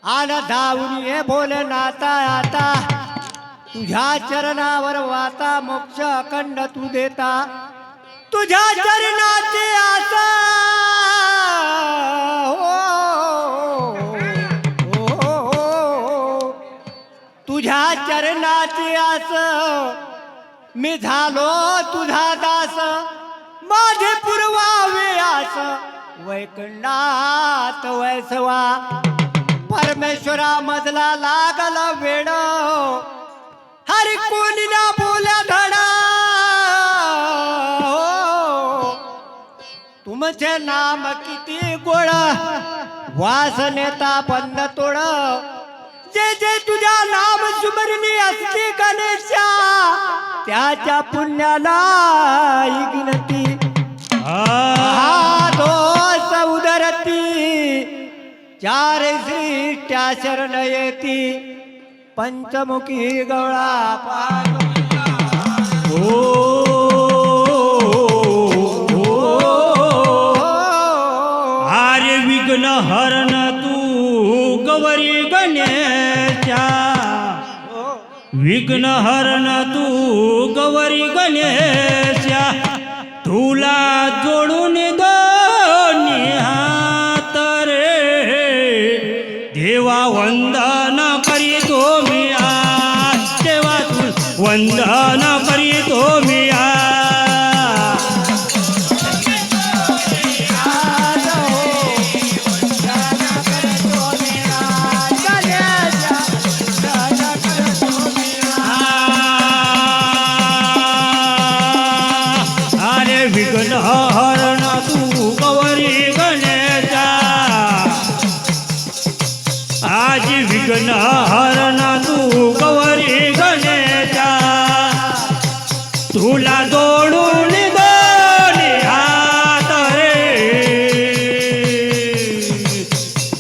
आन धावून ये भोलेनाथा आता तुझ्या चरणावर वाता मोक्ष अखंड तू देता तुझ्या चरणाची आसा तुझ्या चरणाची आस मी झालो तुझा दास माझे पुरवावे आस वैकुंठात वैसवा परमेश्वरा मधला लागला वेड हरी कोणी ना बोल्या धडा तुमचे नाम किती गोड वासनेता बंद तोड जे जे तुझ्या नाम सुमरणी असते गणेशा त्याच्या पुण्याला इग्नती हा दोष उदरती चार श्रीष्ट्या शरण येती पंचमुखी गवळा आर्य विघ्न हरण तू गौरी गणेशा विघ्न हरण तू गौरी गणेशा तुला जोडून दोन्ही हात रे देवा वंदन करीतो मी आज देवा तू वंदन करीतो मी विघ्न हरण तू गौरी गणेशा आज विघ्न हरण तू गौरी गणेशा तुला जोडून दोन्ही हात रे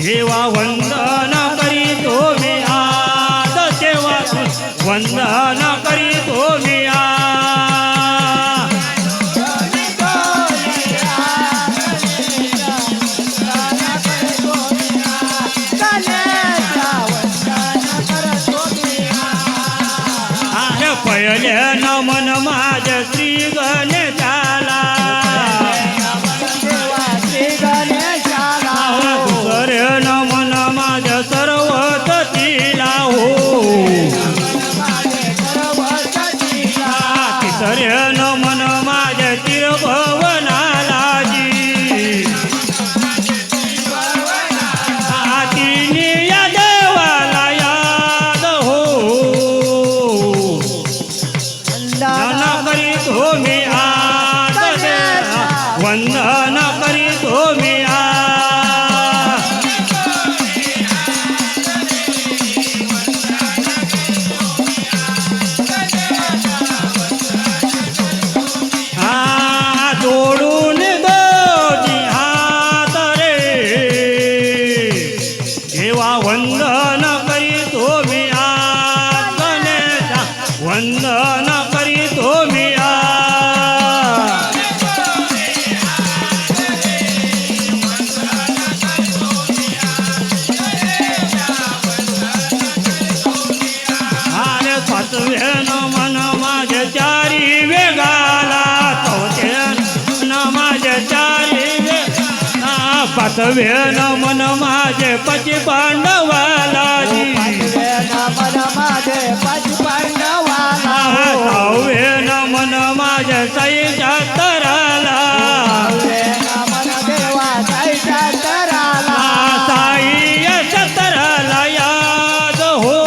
देवा वंदन करीतो मी आज देवा वंदन करीतो मी पहिले नमन माझ श्री गणेशाला दुसरे नमन माझ सर्वतीला हो तिसरे नमन माझ तिरभवनाला जी तिन्ही या देवाला याद हो करीतो मी आज वंदन करीतो मी जोडून दोन्ही हात रे देवा वंदन करीतो मी आज गणेशा वंदन करीतो मी पाचवे नमन माझ्या चारी वेगाला चौथे माझ्या चारी पाचवे नमन माझे पची पांडवाला सहावे नमन माझ्या साईच्या तराला साई सतराला याद हो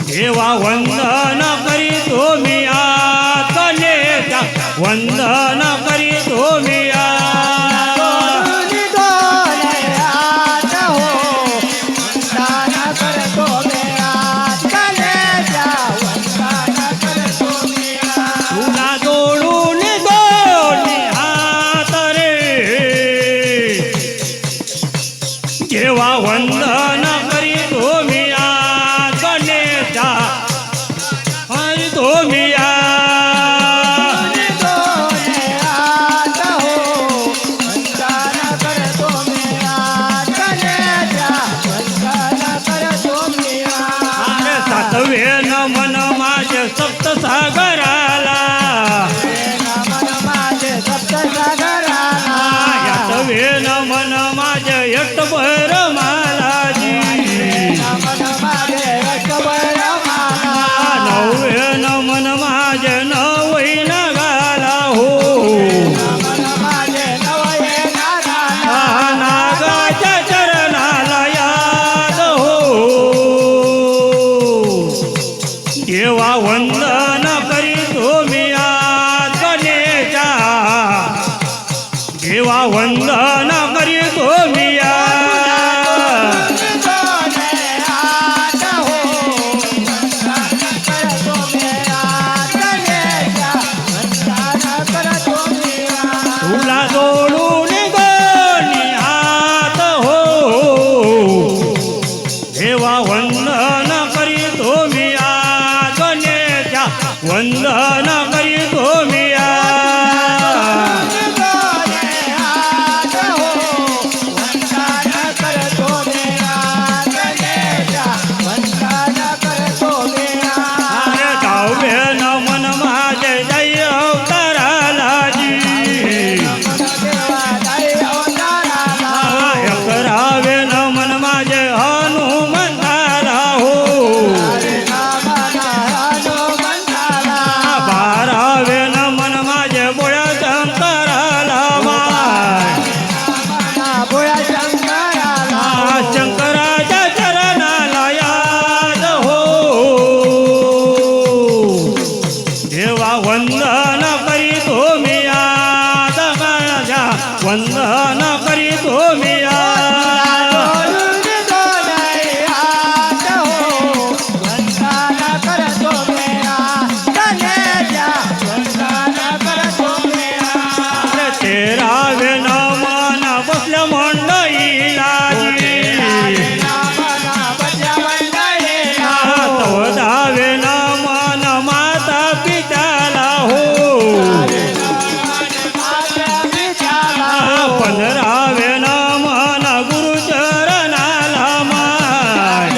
देवा वंदन करीतो मी आज गणेशा वंदन करीतो मी तुला जोडून दोन्ही हात रे देवा वंदन करीतो मी आज गणेशा करीतो मी मन माझे एकबर मालाजी मन माझे एकबर माला नवे मन माझे नवैन घाला हो मन माझे नवये नागाला नागाच्या चरणाला याद हो देवा वंदन करी तुम्ही आज गणेशा देवा वंदन करी तुम्ही तुला जोडून गोनी हात हो देवा वंदन करी तुम्ही गणेशा वंदन करी तुम्ही अरे दहावे न मन माझे जय अवताराला जी अकरावे न मन माझे हनुमंताला हो बारावे न मन माझे बोळ्या शंकराला शंकराच्या चरणाला याद हो देवा वंदन करी तुम्ही आज माझ्या वंदन करी तुम्ही तेरावे न मन बसल्या मंडईला चौदावे न मन माता पित्याला हो पंधरावे न मन गुरुचरणाला माय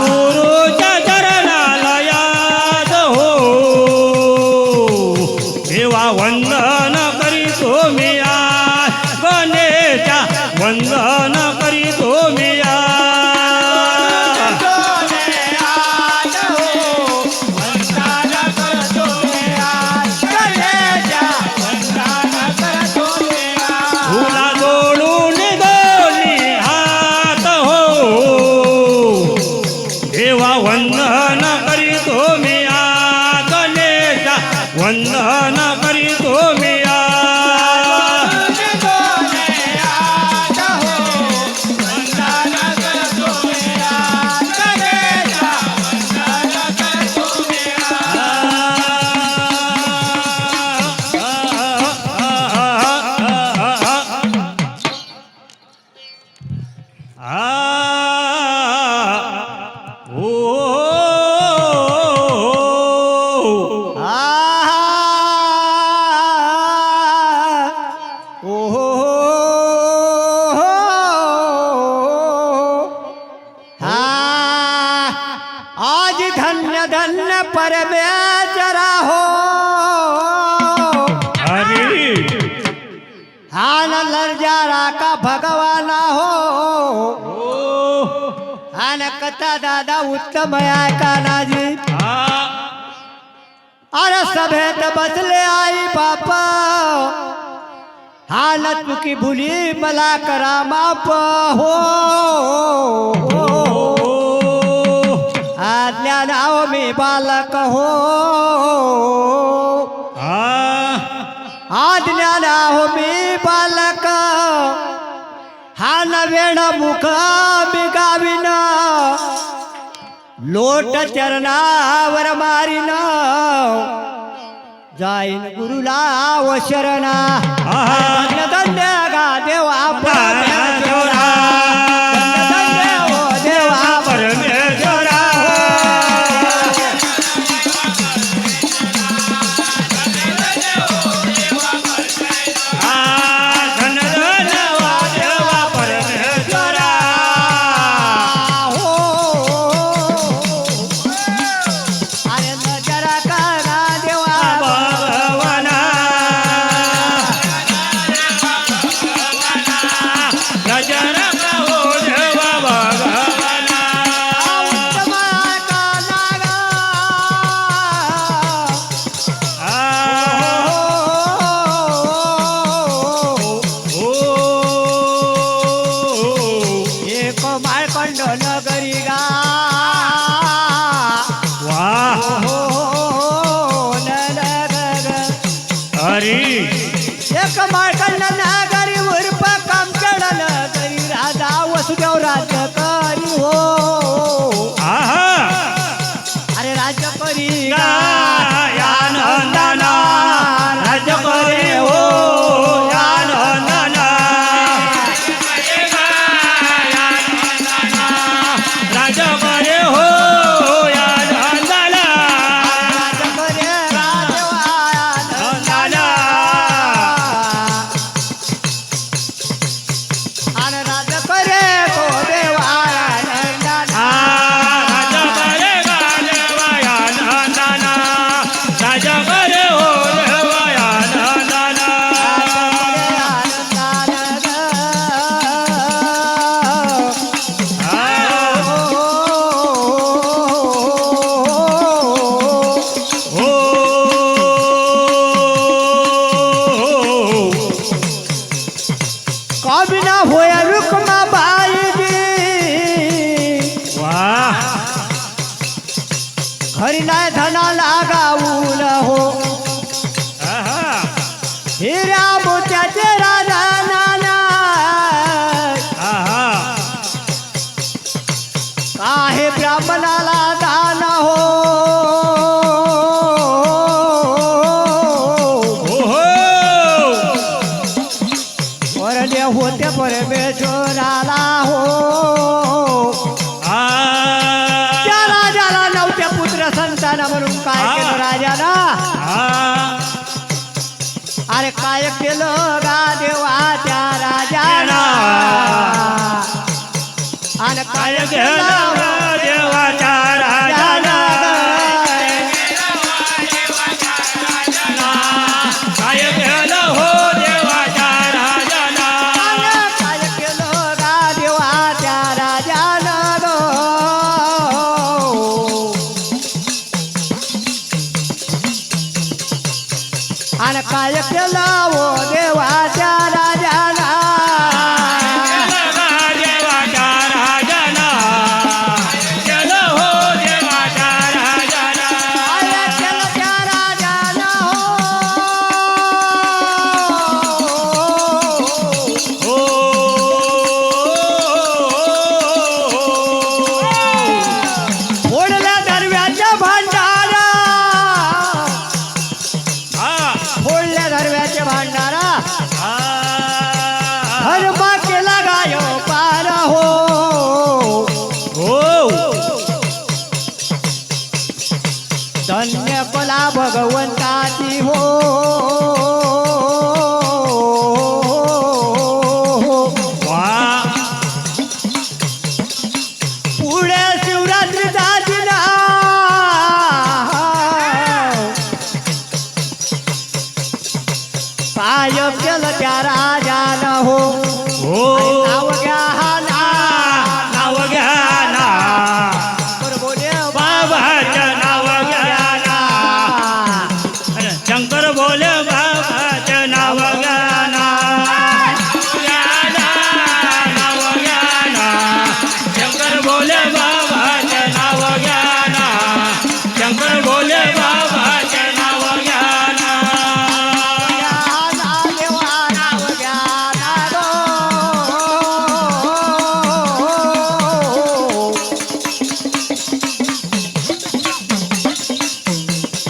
गुरुच्या चरणाला याद हो देवा वंदन करी तुम्ही गणेशा वंदन करी तुम्ही तुला जोडून दोन्ही हात हो देवा वंदन करी तुम्ही गणेशा वंदन करी तुम्ही आज धन्य धन्य परमेश्वरा हो हरी हान लर्जारा का भगवाना हो हान कथा दादा उत्तम आहे कानाजी अरे सभेत बसले आई बापा हान चुकी भुली मला करा माप हो आज्ञा नाव मी बालक हो आज्ञा नाव मी बालक हा नवेण मुख मी गाविन लोट चरणावर मारिन जाईन गुरुला व शरणा धन्य धन्य गा देवा परमेश्वरा धन्य धन्य ओ देवा परमेश्वरा एक माळकंड नागरी उर्फ कामचरण नगरी राजा वसुदेव राज्य करी हो आहा अरे राज्य करी या नंदना राज्य करे हो या नंदना राज्य करे हो या नंदना राज्य करे राजवाया नंदना आणि राज्य करे तो देवाया नंदना राज्य करे गाजवाया नंदना राज्य करे हो देवाया नंदना हो कबिना होय रुक्मा बाईजी वाह खरी नाही धना लागावून हो आहा हिरा मोत्याचे राजा नाना आहा आहे ब्राह्मणाला दान हो ओहो वरले होते परमेश्वराला हो आ त्या राजाला नव्हते पुत्र संतान म्हणून काय केलं राजाला आ अरे काय केलं गा देवा त्या राजाला आणि काय काय केलं केलं देवाच्या राजाला काय केलं हो देवाच्या राजाला काय केलं गा देवा त्या राजानं गो. आणि काय केलं ओ देवाच्या राजाला देवाच्या राजाला केलं हो देवाच्या राजाला काय केलं त्या राजाला हो हो फोडल्या दरव्याच्या भांडारा फोडल्या दरव्याचे भांडारा धर्मा केला गायो पार हो धन्य कला भगवंताची हो पुढे शिवरात्रीचा दिला काय केलं त्या राजानं हो नाव घ्या ना नाव घ्या ना बोले बाबाचं नाव घ्या ना अरे शंकर बोले बाबाचं नाव घ्या ना नाव घ्या ना शंकर बोले बाबाचं नाव घ्या ना शंकर बोले बाबाचं नाव घ्या ना देवा नाव घ्या ना गो.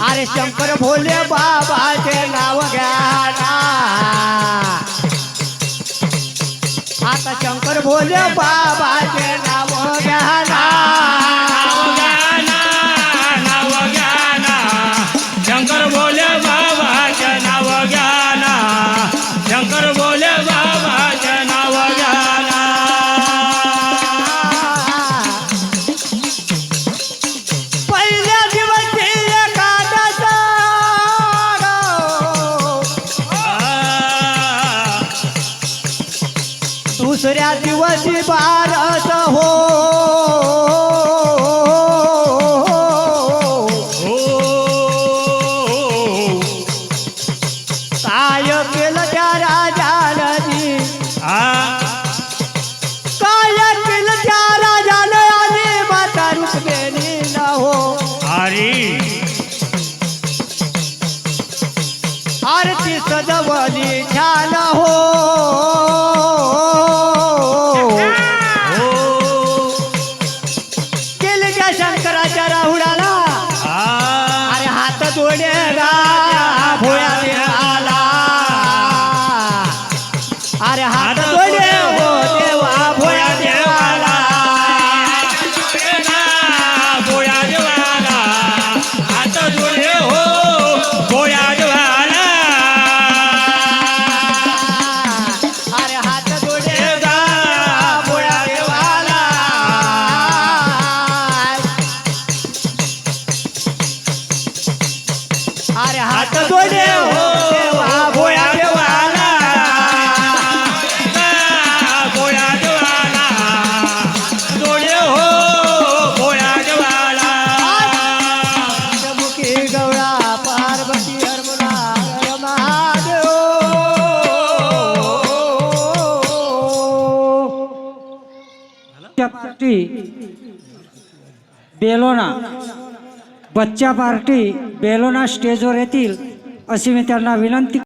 अरे शंकर भोले बाबाचे नाव घ्या ना आता शंकर भोले बाबाचे नाव घ्या ना नाव घ्या ना शंकर बोले बाबाचं नाव घ्या ना शंकर बोले बाबाचं नाव घ्या ना पहिल्या दिवशी एकादश दुसऱ्या दिवशी बारस हो काय केलं त्या राजानं काय केलं त्या राजानं आणि माता रुक्मिणी न हो आरती सजवली छान ज्ञान हो केले त्या शंकराच्या राहुडाला अरे हात जोडे गा भोया देवाला अरे हात जोडे हो देवा भोया देवाला भोया देवाला हात जोडे हो भोया देवाला अरे हात जोडे गा भोया देवाला अरे हात जोडे हो देवा भोया देवाला भोया देवाला जोडे हो भोया देवाला मुखी गौळा पार्वती हरमुला हर महादेव पार्टी बेलोना बच्चा पार्टी बेलोना स्टेजवर येतील अशी मी त्यांना विनंती